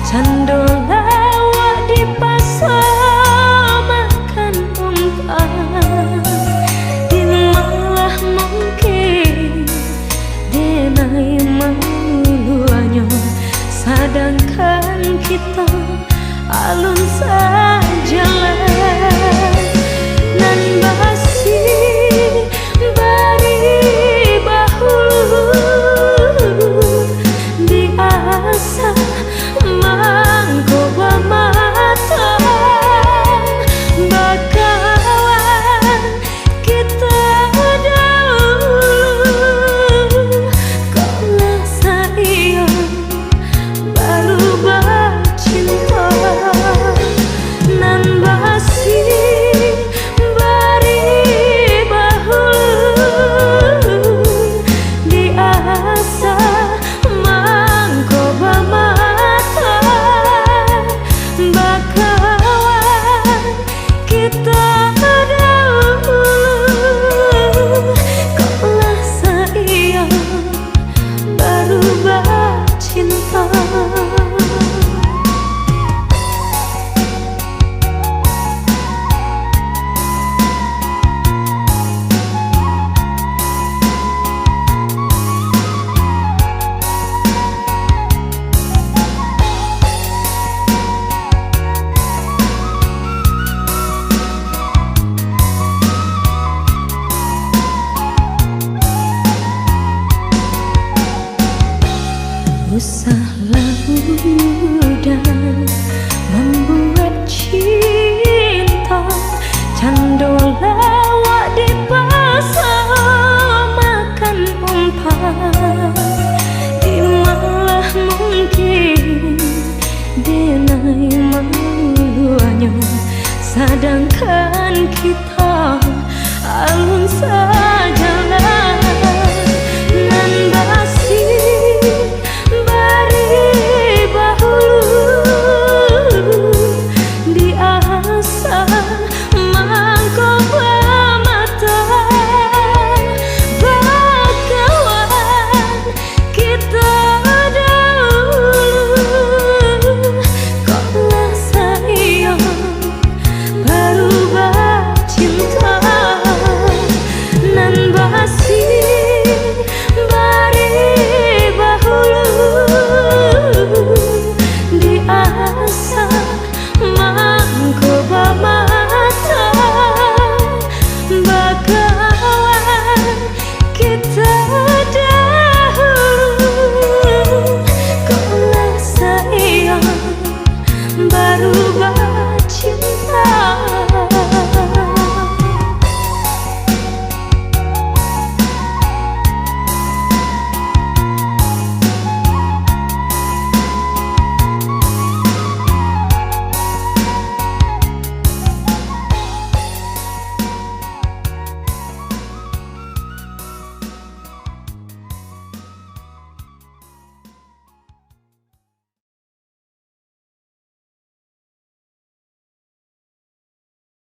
Cando lawak di pasar makan umpan di malah mungkin denai maluanyo, sedangkan kita alun saja nan basi bari bahulu di asa mangko mata bakawan kita dahulu kaulah sayang baru bercinta nan basi bari bahulu di asa mangko mata bakawan kita dahulu kaulah sayang baru bercinta. Usahlah mudah membuat cinta, cando lawak di pasar makan umpan di malah mungkin denai maluanyo, sedangkan kita alun